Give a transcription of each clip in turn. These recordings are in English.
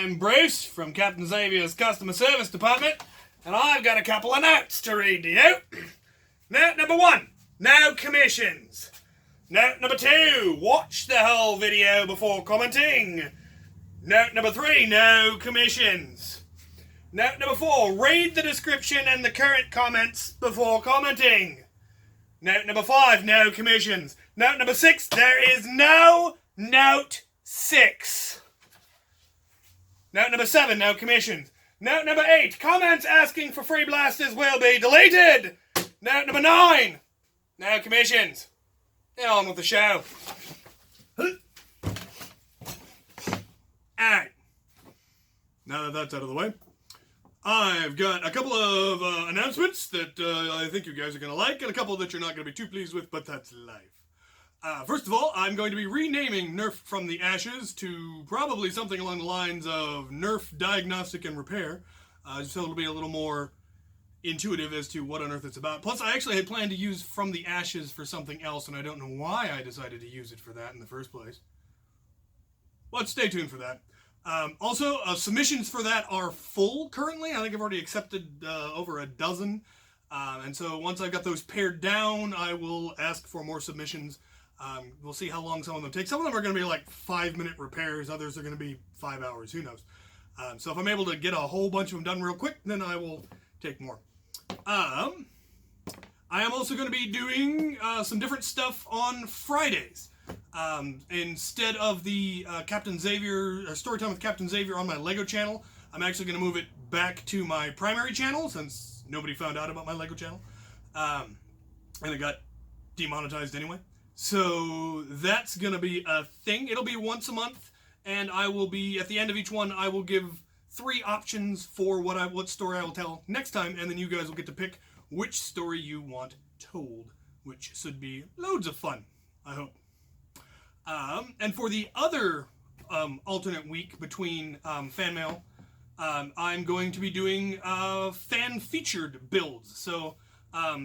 I'm Bruce from Captain Xavier's Customer Service Department, and I've got a couple of notes to read to you. Note number 1, no commissions. Note number 2, watch the whole video before commenting. Note number 3, no commissions. Note number 4, read the description and the current comments before commenting. Note number 5, no commissions. Note number 6, there is no Note 6. Note number 7, no commissions. Note number 8, comments asking for free blasters will be deleted. Note number 9, no commissions. Get on with the show. Alright. Now that that's out of the way, I've got a couple of announcements that I think you guys are going to like, and a couple that you're not going to be too pleased with, but that's life. First of all, I'm going to be renaming Nerf from the Ashes to probably something along the lines of Nerf Diagnostic and Repair, so it'll be a little more intuitive as to what on earth it's about. Plus, I actually had planned to use From the Ashes for something else, and I don't know why I decided to use it for that in the first place. Let's stay tuned for that. Also, submissions for that are full currently. I think I've already accepted over a dozen. And so once I've got those pared down, I will ask for more submissions. We'll see how long some of them take. Some of them are going to be like 5-minute repairs. Others are going to be 5 hours. Who knows? So if I'm able to get a whole bunch of them done real quick, then I will take more. I am also going to be doing some different stuff on Fridays. Instead of the Captain Xavier Storytime with Captain Xavier on my Lego channel, I'm actually going to move it back to my primary channel since nobody found out about my Lego channel, and it got demonetized anyway. So that's going to be a thing. It'll be once a month, and I will be at the end of each one. I will give 3 options for what story I will tell next time, and then you guys will get to pick which story you want told, which should be loads of fun, I hope. And for the other alternate week between Fanmail, I'm going to be doing fan-featured builds. So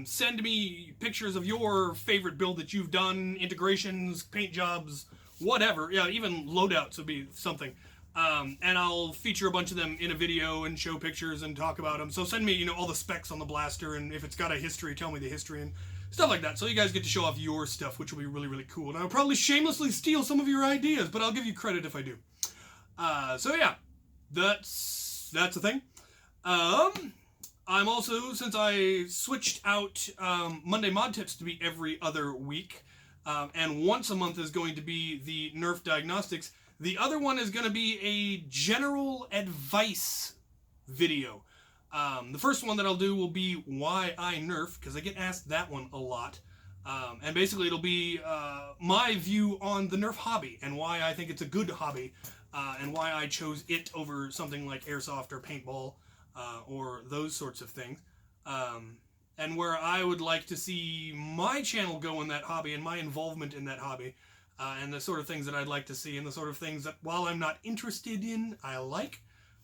send me pictures of your favorite build that you've done, integrations, paint jobs, whatever. Yeah, even loadouts would be something. And I'll feature a bunch of them in a video and show pictures and talk about them. So send me, all the specs on the blaster, and if it's got a history, tell me the history and stuff like that. So you guys get to show off your stuff, which will be really, really cool. And I'll probably shamelessly steal some of your ideas, but I'll give you credit if I do. So yeah, that's a thing. I'm also, since I switched out Monday Mod Tips to be every other week, and once a month is going to be the Nerf Diagnostics, the other one is going to be a general advice video. The first one that I'll do will be Why I Nerf, because I get asked that one a lot. And basically it'll be my view on the Nerf hobby, and why I think it's a good hobby, and why I chose it over something like airsoft or paintball, or those sorts of things. And where I would like to see my channel go in that hobby, and my involvement in that hobby, and the sort of things that I'd like to see, and the sort of things that, while I'm not interested in, I like.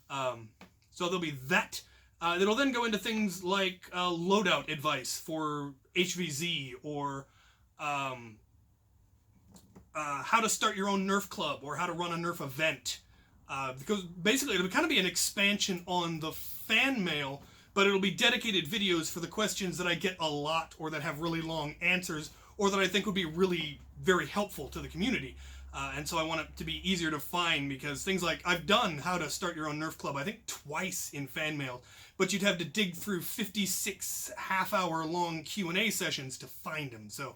So there'll be that. It'll then go into things like loadout advice for HVZ, or how to start your own Nerf club, or how to run a Nerf event. Because basically it'll kind of be an expansion on the fan mail, but it'll be dedicated videos for the questions that I get a lot, or that have really long answers, or that I think would be really very helpful to the community. And so I want it to be easier to find, because things like, I've done how to start your own Nerf club, I think twice in fan mail, but you'd have to dig through 56 half-hour long Q&A sessions to find them. So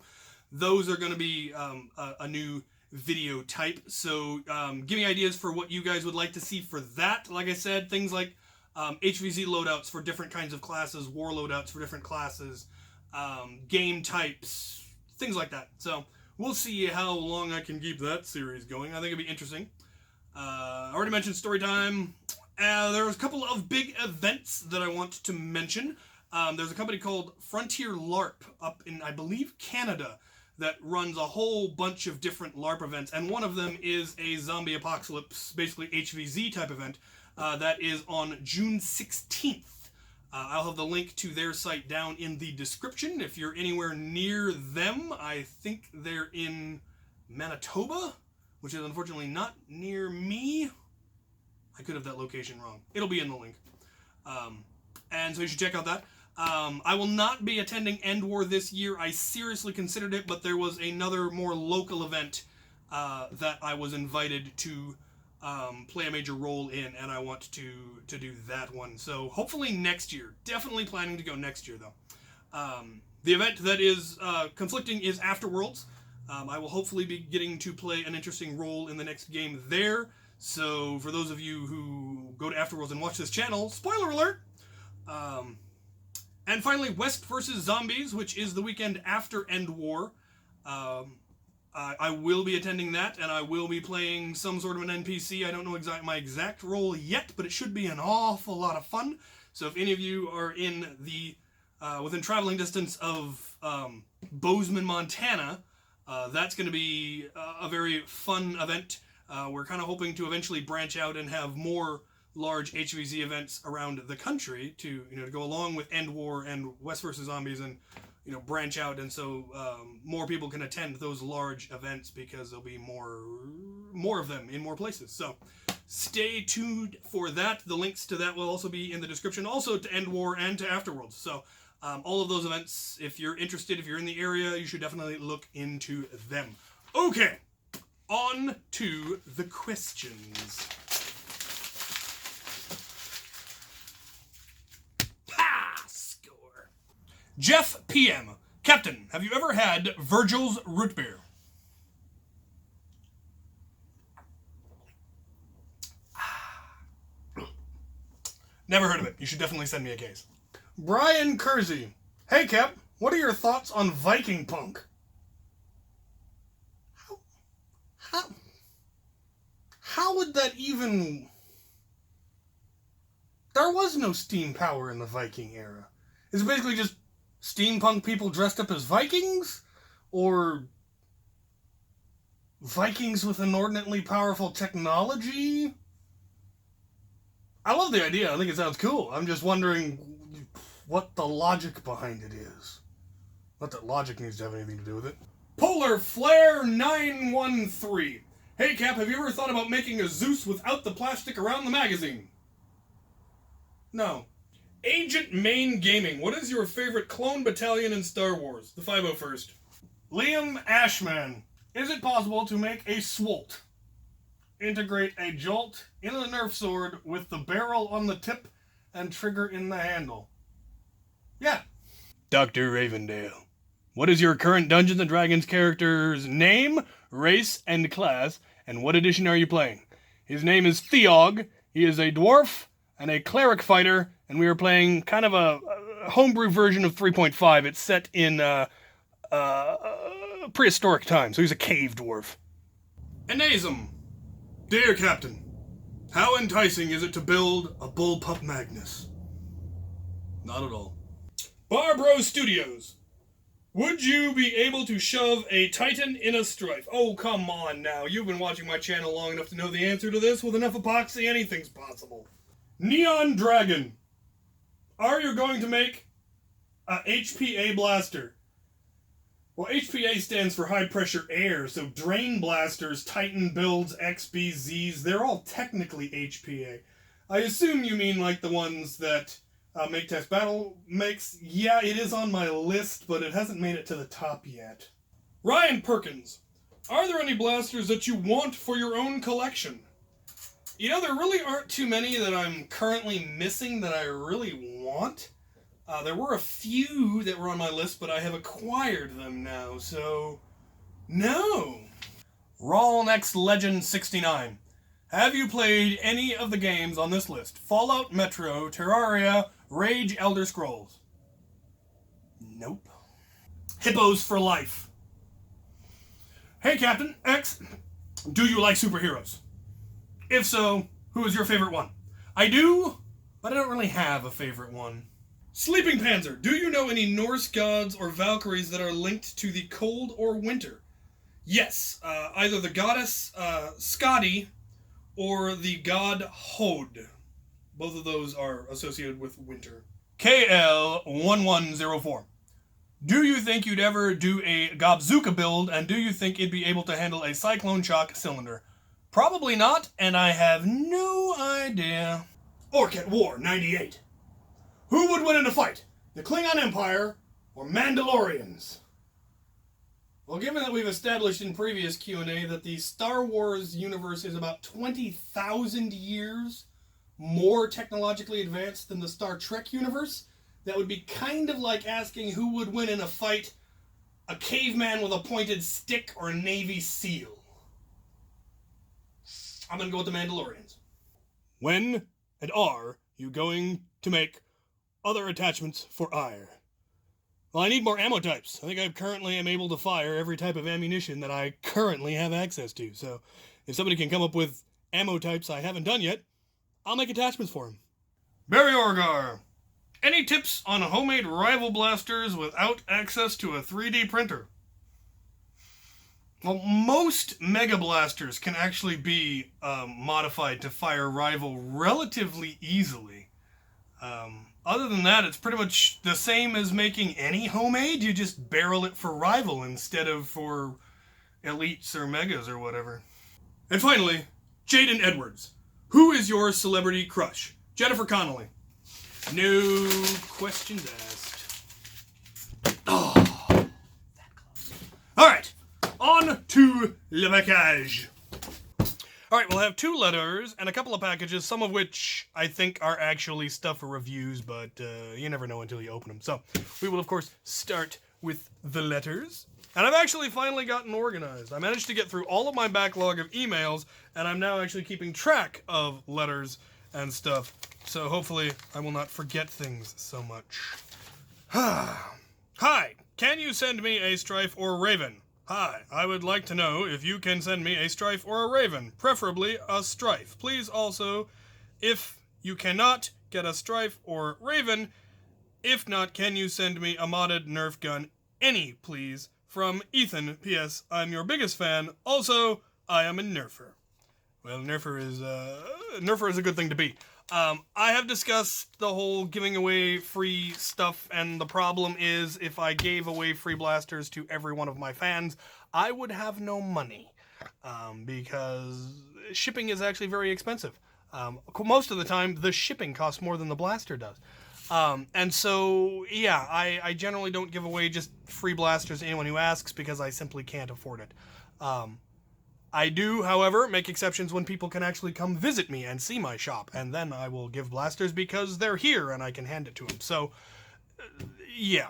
those are going to be a new video type. So give me ideas for what you guys would like to see for that. Like I said, things like HVZ loadouts for different kinds of classes, war loadouts for different classes, game types, things like that. So we'll see how long I can keep that series going. I think it'll be interesting. I already mentioned story time. There's a couple of big events that I want to mention. There's a company called Frontier LARP up in, I believe, Canada, that runs a whole bunch of different LARP events, and one of them is a zombie apocalypse, basically HVZ type event, that is on June 16th. I'll have the link to their site down in the description. If you're anywhere near them, I think they're in Manitoba, which is unfortunately not near me. I could have that location wrong. It'll be in the link. And so you should check out that. I will not be attending Endwar this year. I seriously considered it, but there was another more local event that I was invited to play a major role in, and I want to do that one. So hopefully next year. Definitely planning to go next year, though. The event that is conflicting is Afterworlds. I will hopefully be getting to play an interesting role in the next game there. So for those of you who go to Afterworlds and watch this channel, spoiler alert! And finally, West vs. Zombies, which is the weekend after Endwar. I will be attending that, and I will be playing some sort of an NPC. I don't know my exact role yet, but it should be an awful lot of fun. So if any of you are in the within traveling distance of Bozeman, Montana, that's going to be a very fun event. We're kind of hoping to eventually branch out and have more large HVZ events around the country to go along with Endwar and West vs. Zombies, and branch out, and so more people can attend those large events because there'll be more of them in more places. So stay tuned for that. The links to that will also be in the description, also to Endwar and to Afterworlds. So all of those events, if you're interested, if you're in the area, you should definitely look into them. Okay, on to the questions. Jeff PM. Captain, have you ever had Virgil's root beer? Never heard of it. You should definitely send me a case. Brian Kersey. Hey, Cap. What are your thoughts on Viking punk? How would that even... There was no steam power in the Viking era. It's basically just steampunk people dressed up as Vikings? Or Vikings with inordinately powerful technology? I love the idea. I think it sounds cool. I'm just wondering what the logic behind it is. Not that logic needs to have anything to do with it. Polar Flare 913. Hey Cap, have you ever thought about making a Zeus without the plastic around the magazine? No. Agent Main Gaming, what is your favorite clone battalion in Star Wars? The 501st. Liam Ashman, is it possible to make a Swolt? Integrate a jolt in the Nerf sword with the barrel on the tip and trigger in the handle. Yeah. Dr. Ravendale, what is your current Dungeons & Dragons character's name, race, and class, and what edition are you playing? His name is Theog, he is a dwarf and a cleric fighter, and we are playing kind of a homebrew version of 3.5. It's set in prehistoric time, so he's a cave dwarf. Anasum. Dear Captain, how enticing is it to build a Bullpup Magnus? Not at all. Barbro Studios. Would you be able to shove a Titan in a Stryfe? Oh, come on now. You've been watching my channel long enough to know the answer to this. With enough epoxy, anything's possible. Neon Dragon. Are you going to make a HPA blaster? Well, HPA stands for high pressure air, so Drain Blasters, Titan Builds, XBZs, they're all technically HPA. I assume you mean like the ones that Make Test Battle makes. Yeah, it is on my list, but it hasn't made it to the top yet. Ryan Perkins. Are there any blasters that you want for your own collection? You know, there really aren't too many that I'm currently missing that I really want. There were a few that were on my list, but I have acquired them now, so no. Rawlnex Legend 69. Have you played any of the games on this list? Fallout, Metro, Terraria, Rage, Elder Scrolls? Nope. Hippos for Life. Hey Captain X, do you like superheroes? If so, who is your favorite one? I do, but I don't really have a favorite one. Sleeping Panzer, do you know any Norse gods or Valkyries that are linked to the cold or winter? Yes, either the goddess Skadi or the god Hod. Both of those are associated with winter. KL1104. Do you think you'd ever do a Gobzuka build, and do you think it'd be able to handle a Cyclone Shock cylinder? Probably not, and I have no idea. Orc at War 98. Who would win in a fight? The Klingon Empire or Mandalorians? Well, given that we've established in previous Q&A that the Star Wars universe is about 20,000 years more technologically advanced than the Star Trek universe, that would be kind of like asking who would win in a fight, a caveman with a pointed stick or a Navy SEAL. I'm going to go with the Mandalorians. When and are you going to make other attachments for ire? Well, I need more ammo types. I think I currently am able to fire every type of ammunition that I currently have access to. So if somebody can come up with ammo types I haven't done yet, I'll make attachments for them. Barry Orgar. Any tips on homemade rival blasters without access to a 3D printer? Well, most Mega Blasters can actually be modified to fire rival relatively easily. Other than that, it's pretty much the same as making any homemade. You just barrel it for rival instead of for elites or megas or whatever. And finally, Jaden Edwards. Who is your celebrity crush? Jennifer Connelly. No questions asked. Oh, that close. All right. On to le package. All right, we'll have 2 letters and a couple of packages, some of which I think are actually stuff for reviews, but you never know until you open them. So we will, of course, start with the letters. And I've actually finally gotten organized. I managed to get through all of my backlog of emails, and I'm now actually keeping track of letters and stuff. So hopefully I will not forget things so much. Hi, can you send me a Stryfe or a Raven? Hi, I would like to know if you can send me a Stryfe or a Raven, preferably a Stryfe. Please also, if you cannot get a Stryfe or Raven, if not, can you send me a modded Nerf gun? Any, please. From Ethan, P.S. I'm your biggest fan. Also, I am a Nerfer. Well, Nerfer is a good thing to be. I have discussed the whole giving away free stuff, and the problem is if I gave away free blasters to every one of my fans, I would have no money, because shipping is actually very expensive. Most of the time, the shipping costs more than the blaster does. And so, yeah, I generally don't give away just free blasters to anyone who asks because I simply can't afford it. I do, however, make exceptions when people can actually come visit me and see my shop, and then I will give blasters because they're here and I can hand it to them. So, yeah,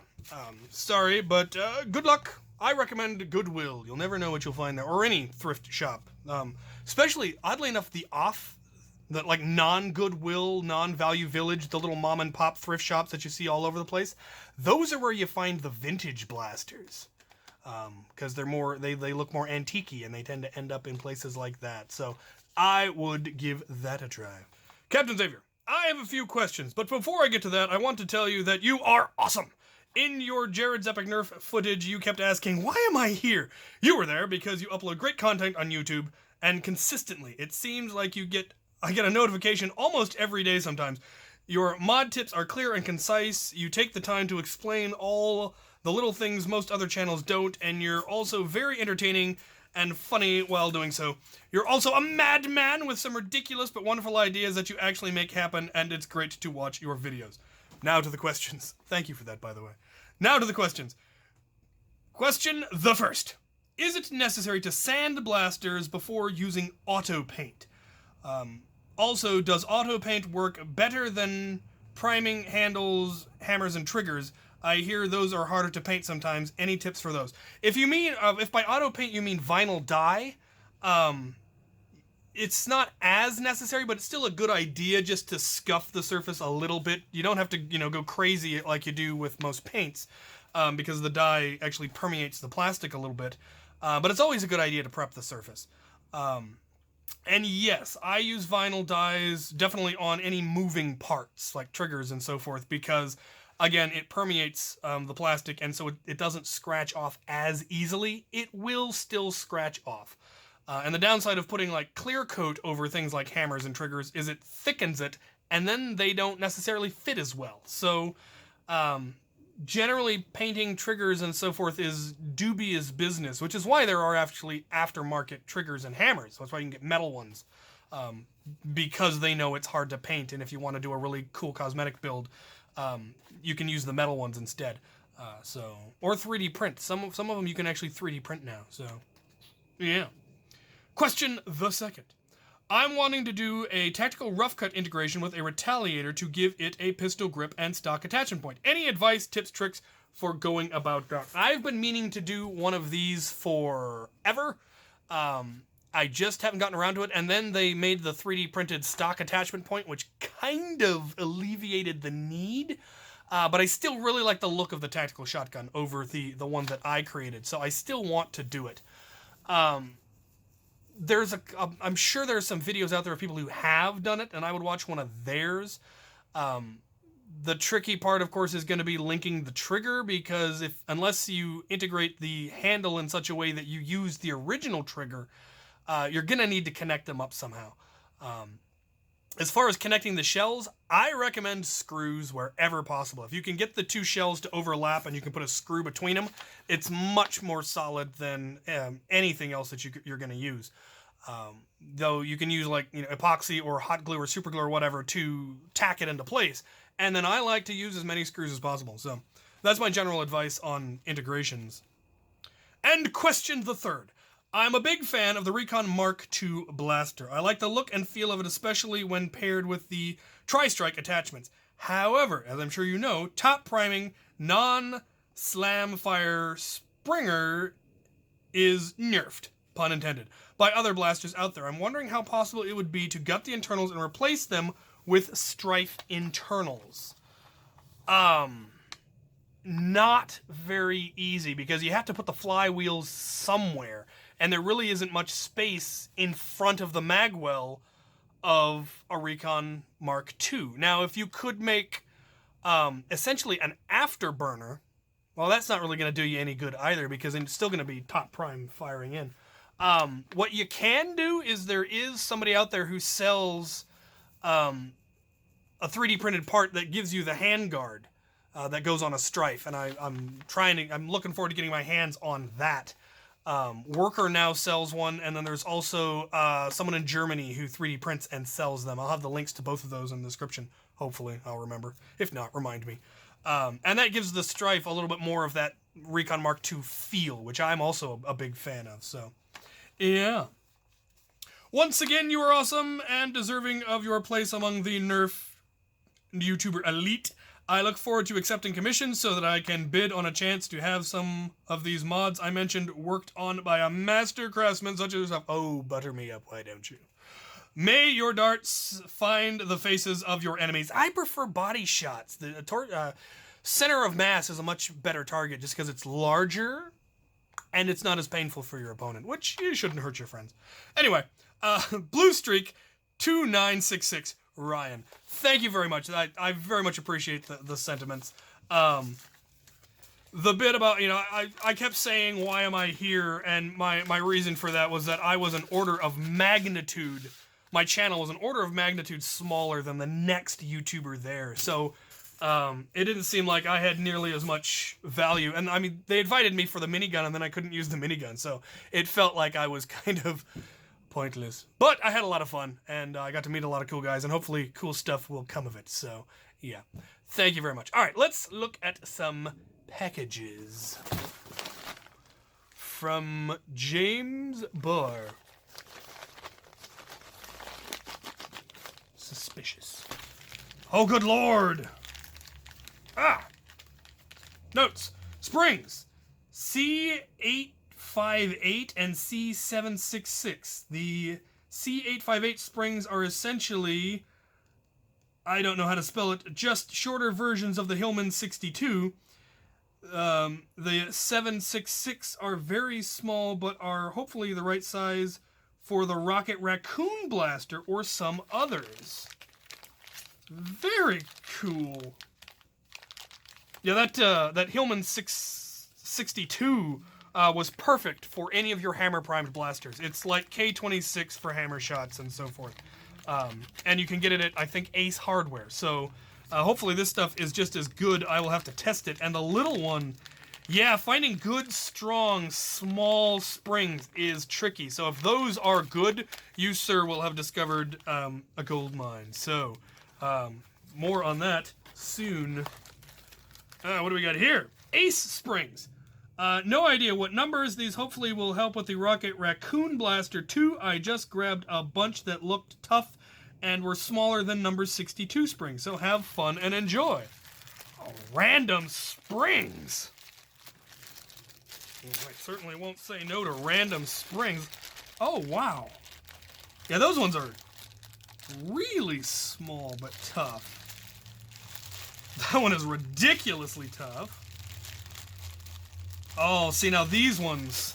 sorry, but good luck. I recommend Goodwill. You'll never know what you'll find there, or any thrift shop. Especially, oddly enough, the non-Goodwill, non-Value Village, the little mom-and-pop thrift shops that you see all over the place, those are where you find the vintage blasters. Because they look more antique-y, and they tend to end up in places like that. So I would give that a try. Captain Xavier, I have a few questions, but before I get to that, I want to tell you that you are awesome. In your Jared's Epic Nerf footage, you kept asking, why am I here? You were there because you upload great content on YouTube, and consistently, it seems like I get a notification almost every day sometimes. Your mod tips are clear and concise. You take the time to explain all the little things most other channels don't, and you're also very entertaining and funny while doing so. You're also a madman with some ridiculous but wonderful ideas that you actually make happen, and it's great to watch your videos. Now to the questions. Thank you for that, by the way. Now to the questions. Question the first. Is it necessary to sand blasters before using auto paint? Also, does auto paint work better than priming, handles, hammers, and triggers? I hear those are harder to paint sometimes. Any tips for those? If you mean, if by auto paint you mean vinyl dye, it's not as necessary, but it's still a good idea just to scuff the surface a little bit. You don't have to, go crazy like you do with most paints, because the dye actually permeates the plastic a little bit. But it's always a good idea to prep the surface. And yes, I use vinyl dyes definitely on any moving parts, like triggers and so forth, because again, it permeates the plastic, and so it doesn't scratch off as easily. It will still scratch off. And the downside of putting like clear coat over things like hammers and triggers is it thickens it, and then they don't necessarily fit as well. So generally painting triggers and so forth is dubious business, which is why there are actually aftermarket triggers and hammers. That's why you can get metal ones, because they know it's hard to paint, and if you want to do a really cool cosmetic build, you can use the metal ones instead. Or 3D print. Some of them you can actually 3D print now. So, yeah. Question the second. I'm wanting to do a tactical rough cut integration with a retaliator to give it a pistol grip and stock attachment point. Any advice, tips, tricks for going about that? I've been meaning to do one of these forever. I just haven't gotten around to it, and then they made the 3D printed stock attachment point, which kind of alleviated the need. But I still really like the look of the tactical shotgun over the one that I created, so I still want to do it. I'm sure there's some videos out there of people who have done it, and I would watch one of theirs. The tricky part, of course, is going to be linking the trigger, because unless you integrate the handle in such a way that you use the original trigger, you're going to need to connect them up somehow. As far as connecting the shells, I recommend screws wherever possible. If you can get the two shells to overlap and you can put a screw between them, it's much more solid than anything else that you're going to use. Though you can use epoxy or hot glue or super glue or whatever to tack it into place. And then I like to use as many screws as possible. So that's my general advice on integrations. And question the third. I'm a big fan of the Recon Mark II blaster. I like the look and feel of it, especially when paired with the tri-strike attachments. However, as I'm sure you know, top priming non-slam fire Springer is nerfed, pun intended, by other blasters out there. I'm wondering how possible it would be to gut the internals and replace them with Stryfe internals. Not very easy, because you have to put the flywheels somewhere, and there really isn't much space in front of the magwell of a Recon Mark II. Now, if you could make essentially an afterburner, well, that's not really going to do you any good either, because it's still going to be top prime firing in. What you can do is there is somebody out there who sells a 3D printed part that gives you the handguard that goes on a Stryfe, and I'm looking forward to getting my hands on that. Worker now sells one, and then there's also someone in Germany who 3D prints and sells them. I'll have the links to both of those in the description. Hopefully, I'll remember. If not, remind me. And that gives the Stryfe a little bit more of that Recon Mark II feel, which I'm also a big fan of. So, yeah. Once again, you are awesome and deserving of your place among the Nerf YouTuber elite. I look forward to accepting commissions so that I can bid on a chance to have some of these mods I mentioned worked on by a master craftsman such as yourself. Oh, butter me up, why don't you? May your darts find the faces of your enemies. I prefer body shots. The center of mass is a much better target just because it's larger and it's not as painful for your opponent, which you shouldn't hurt your friends. Anyway, Blue Streak 2966. Ryan, thank you very much. I very much appreciate the sentiments. The bit about, I kept saying, why am I here? And my reason for that was that I was an order of magnitude. My channel was an order of magnitude smaller than the next YouTuber there. So it didn't seem like I had nearly as much value. And I mean, they invited me for the minigun, and then I couldn't use the minigun. So it felt like I was kind of pointless. But I had a lot of fun, and I got to meet a lot of cool guys, and hopefully cool stuff will come of it. So, yeah. Thank you very much. All right, let's look at some packages. From James Barr. Suspicious. Oh, good lord! Notes. Springs. C858 and C766. The C858 springs are essentially, I don't know how to spell it, just shorter versions of the Hillman 62. The 766 are very small, but are hopefully the right size for the Rocket Raccoon Blaster or some others. Very cool. Yeah, that Hillman 662 was perfect for any of your hammer primed blasters. It's like K26 for hammer shots and so forth. And you can get it at, I think, Ace Hardware. So Hopefully this stuff is just as good. I will have to test it. And the little one, yeah, finding good, strong, small springs is tricky. So if those are good, you, sir, will have discovered a gold mine. So more on that soon. What do we got here? Ace springs. No idea what numbers. These hopefully will help with the Rocket Raccoon Blaster 2. I just grabbed a bunch that looked tough and were smaller than number 62 springs. So have fun and enjoy. Oh, random springs. I certainly won't say no to random springs. Oh, wow. Yeah, those ones are really small but tough. That one is ridiculously tough. Oh, see, now these ones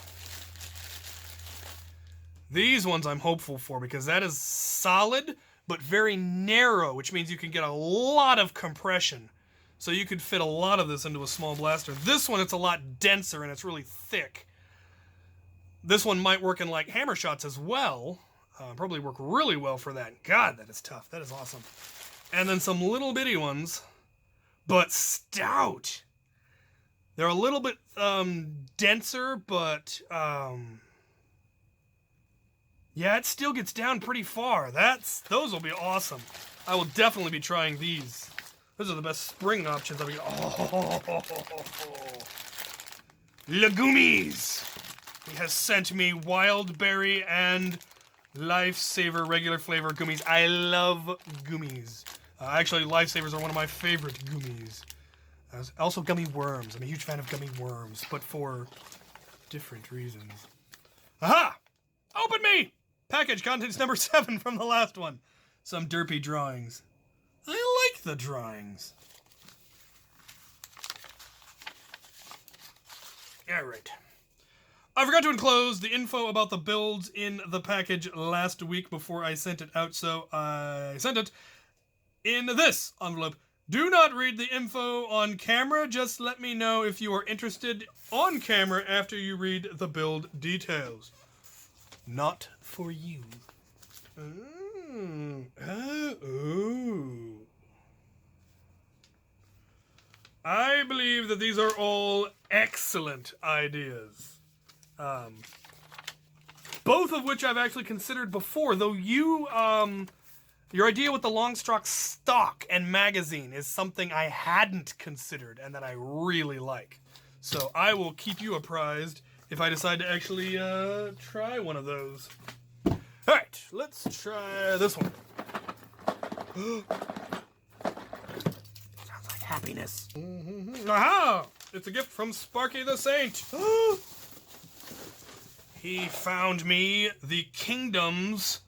I'm hopeful for, because that is solid but very narrow, which means you can get a lot of compression. So you could fit a lot of this into a small blaster. This one, it's a lot denser and it's really thick. This one might work in like hammer shots as well. Probably work really well for that. God, that is tough. That is awesome. And then some little bitty ones, but stout. They're a little bit denser, but yeah, it still gets down pretty far. Those will be awesome. I will definitely be trying these. Those are the best spring options I've got. Oh, Legumies. He has sent me wild berry and Lifesaver regular flavor gummies. I love gummies. Actually, Lifesavers are one of my favorite gummies. Also, gummy worms. I'm a huge fan of gummy worms, but for different reasons. Aha! Open me! Package contents number 7 from the last one. Some derpy drawings. I like the drawings. Alright. I forgot to enclose the info about the builds in the package last week before I sent it out, so I sent it in this envelope. Do not read the info on camera, just let me know if you are interested on camera after you read the build details. Not for you. I believe that these are all excellent ideas. Both of which I've actually considered before, though your idea with the Longstrock stock and magazine is something I hadn't considered and that I really like. So I will keep you apprised if I decide to actually try one of those. Alright, let's try this one. Sounds like happiness. Aha! It's a gift from Sparky the Saint. He found me the Kingdom's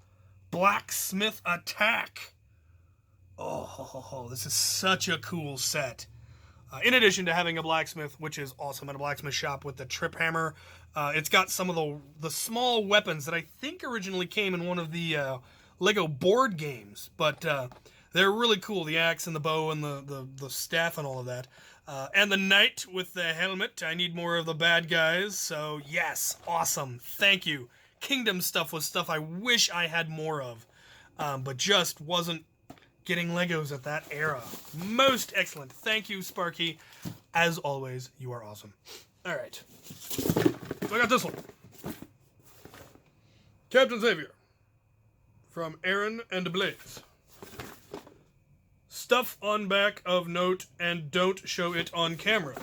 Blacksmith Attack. Oh, this is such a cool set. In addition to having a blacksmith, which is awesome, at a blacksmith shop with the trip hammer, it's got some of the small weapons that I think originally came in one of the Lego board games, but they're really cool. The axe and the bow and the staff and all of that. And the knight with the helmet. I need more of the bad guys, so yes, awesome. Thank you. Kingdom stuff was stuff I wish I had more of, but just wasn't getting Legos at that era. Most excellent. Thank you, Sparky. As always, you are awesome. All right. So I got this one. Captain Xavier. From Aaron and Blaze. Stuff on back of note and don't show it on camera.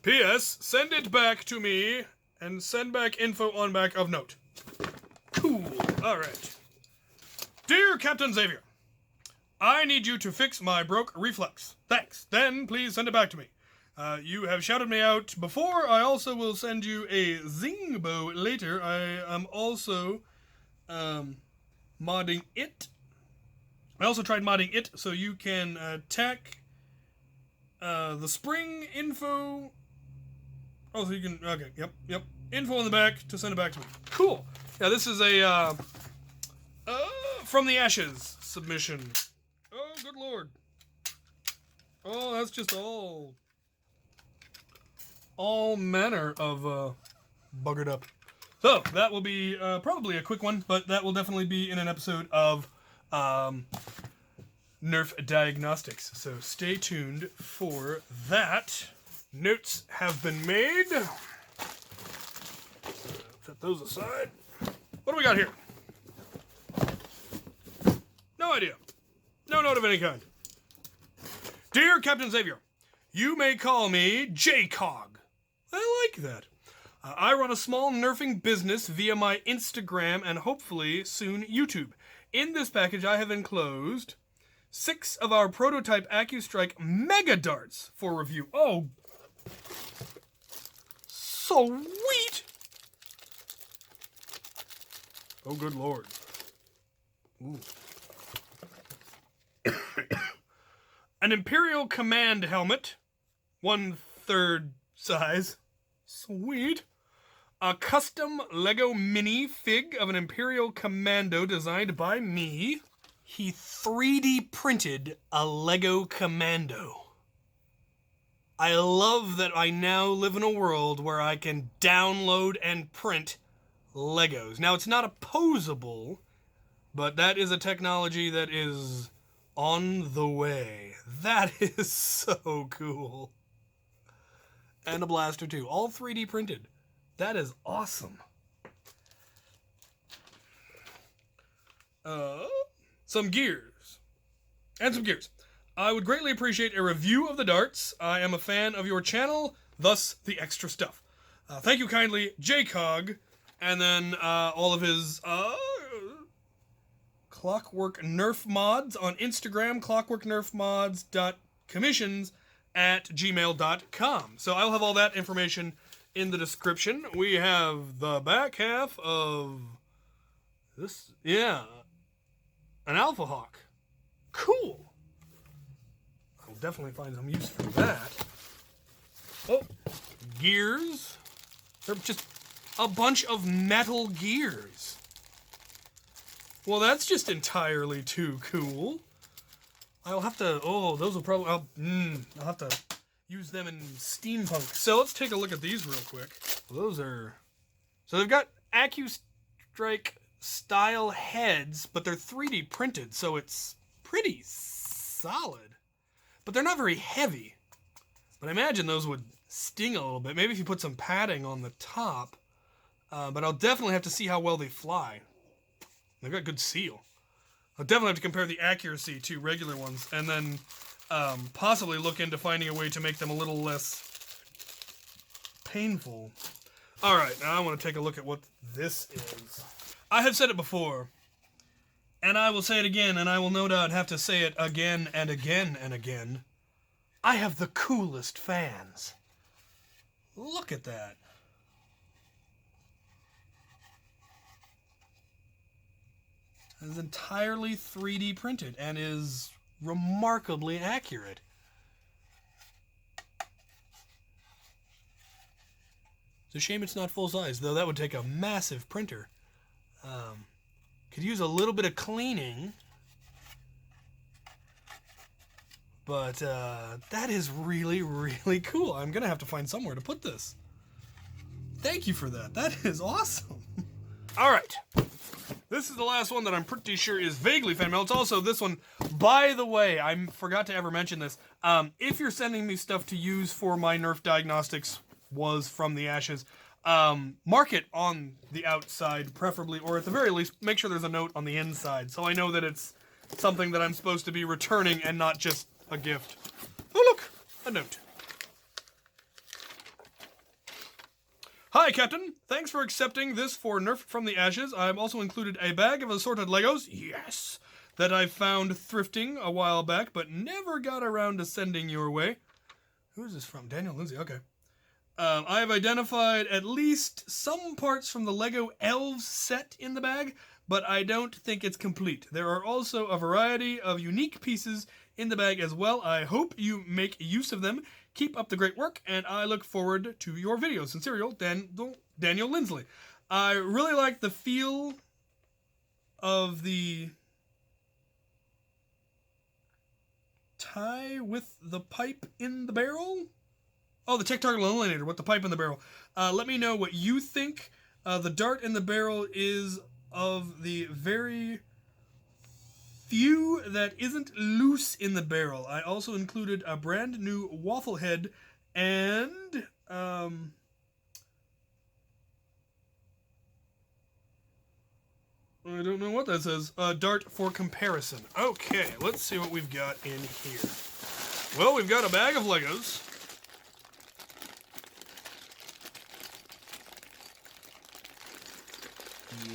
P.S. Send it back to me and send back info on back of note. Cool. All right. Dear Captain Xavier, I need you to fix my broke reflex. Thanks. Then please send it back to me. You have shouted me out before. I also will send you a zing bow later. I am also modding it. I also tried modding it so you can tack the spring info. Oh, so you can, okay, yep. Info on the back to send it back to me. Cool. Yeah, this is a From the Ashes submission. Oh, good lord. Oh, that's just all manner of buggered up. So, that will be probably a quick one, but that will definitely be in an episode of Nerf diagnostics. So stay tuned for that. Notes have been made. Set those aside. What do we got here? No idea. No note of any kind. Dear Captain Xavier, you may call me JCOG. I like that. I run a small nerfing business via my Instagram and hopefully soon YouTube. In this package, I have enclosed 6 of our prototype AccuStrike Mega Darts for review. Oh, sweet! Oh, good lord. Ooh. An Imperial Command helmet, 1/3 size. Sweet. A custom Lego mini fig of an Imperial Commando designed by me. He 3D printed a Lego Commando. I love that I now live in a world where I can download and print Legos. Now, it's not opposable, but that is a technology that is on the way. That is so cool. And a blaster too. All 3D printed. That is awesome. Some gears. And some gears. I would greatly appreciate a review of the darts. I am a fan of your channel, thus the extra stuff. Thank you kindly, JCOG. And then all of his Clockwork Nerf mods on Instagram, clockworknerfmods.commissions @gmail.com. So I'll have all that information in the description. We have the back half of this, an Alpha Hawk. Cool. I'll definitely find some use for that. Oh, gears. They're just a bunch of metal gears. Well, that's just entirely too cool. I'll have to, those will probably, I'll have to use them in steampunk. So let's take a look at these real quick. Those are, so they've got AccuStrike style heads, but they're 3D printed, so it's pretty solid. But they're not very heavy. But I imagine those would sting a little bit. Maybe if you put some padding on the top. But I'll definitely have to see how well they fly. They've got good seal. I'll definitely have to compare the accuracy to regular ones, and then possibly look into finding a way to make them a little less painful. Alright, now I want to take a look at what this is. I have said it before, and I will say it again, and I will no doubt have to say it again and again and again. I have the coolest fans. Look at that. It's entirely 3D printed and is remarkably accurate. It's a shame it's not full size, though that would take a massive printer. Could use a little bit of cleaning, but that is really, really cool. I'm going to have to find somewhere to put this. Thank you for that. That is awesome. All right. This is the last one that I'm pretty sure is vaguely fan mail. It's also this one. By the way, I forgot to ever mention this. If you're sending me stuff to use for my Nerf diagnostics was from the ashes, mark it on the outside, preferably, or at the very least, make sure there's a note on the inside, so I know that it's something that I'm supposed to be returning and not just a gift. Oh, look, a note. Hi, Captain. Thanks for accepting this for Nerf from the Ashes. I've also included a bag of assorted Legos, yes, that I found thrifting a while back, but never got around to sending your way. Who is this from? Daniel Lindsay, okay. I have identified at least some parts from the Lego Elves set in the bag, but I don't think it's complete. There are also a variety of unique pieces in the bag as well. I hope you make use of them. Keep up the great work, and I look forward to your videos. Sincerely, Daniel Lindsley. I really like the feel of the tie with the pipe in the barrel. Oh, the tactile eliminator with the pipe in the barrel. Let me know what you think. The dart in the barrel is of the very few that isn't loose in the barrel. I also included a brand new waffle head and I don't know what that says. Dart for comparison. Okay, let's see what we've got in here. Well, we've got a bag of Legos.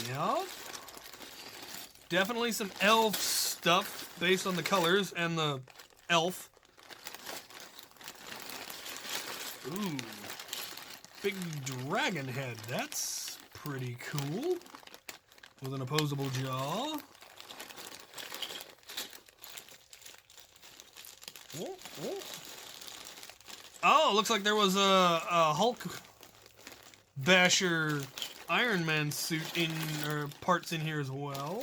Yep. Definitely some elf stuff based on the colors and the elf. Ooh. Big dragon head. That's pretty cool. With an opposable jaw. Oh, oh. Oh, looks like there was a Hulk Basher Iron Man suit in, or parts in here as well.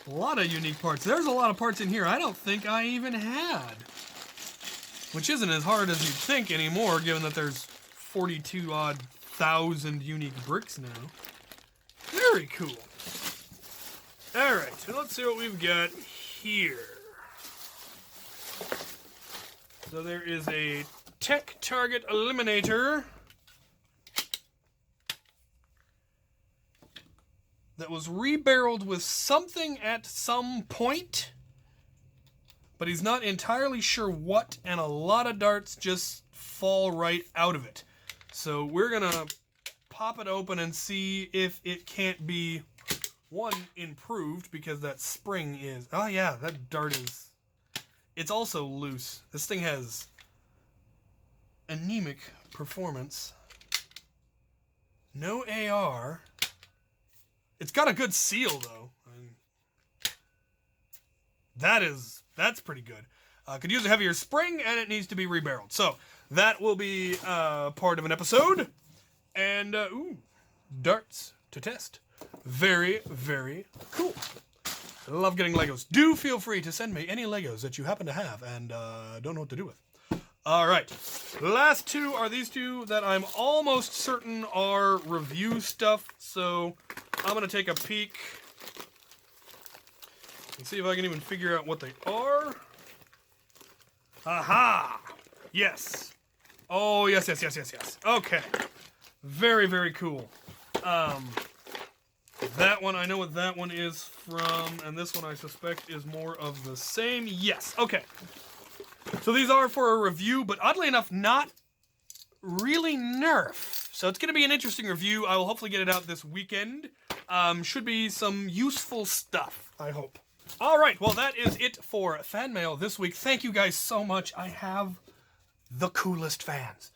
A lot of unique parts. There's a lot of parts in here I don't think I even had. Which isn't as hard as you'd think anymore, given that there's 42-odd thousand unique bricks now. Very cool. Alright, so let's see what we've got here. So there is a Tech Target Eliminator that was rebarreled with something at some point, but he's not entirely sure what, and a lot of darts just fall right out of it. So we're gonna pop it open and see if it can't be, one, improved, because that spring is, oh yeah, that dart is, it's also loose. This thing has anemic performance. No AR. It's got a good seal though. That's pretty good. Could use a heavier spring, and it needs to be rebarreled. So that will be part of an episode. And ooh, darts to test. Very, very cool. I love getting Legos. Do feel free to send me any Legos that you happen to have and don't know what to do with. All right, last two are these two that I'm almost certain are review stuff. So I'm gonna take a peek and see if I can even figure out what they are. Aha! Yes. Oh, yes. Okay. Very, very cool. That one, I know what that one is from, and this one I suspect is more of the same. Yes, okay. So these are for a review, but oddly enough, not really Nerf. So it's going to be an interesting review. I will hopefully get it out this weekend. Should be some useful stuff, I hope. All right, well, that is it for fan mail this week. Thank you guys so much. I have the coolest fans.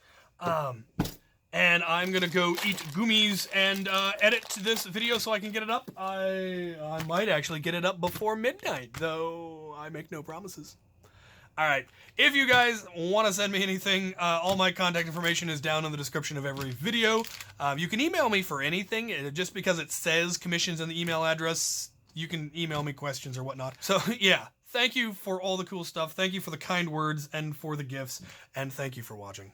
And I'm gonna go eat gummies and edit this video so I can get it up. I might actually get it up before midnight, though I make no promises. Alright, if you guys want to send me anything, all my contact information is down in the description of every video. You can email me for anything. Just because it says commissions in the email address, you can email me questions or whatnot. So yeah, thank you for all the cool stuff. Thank you for the kind words and for the gifts. And thank you for watching.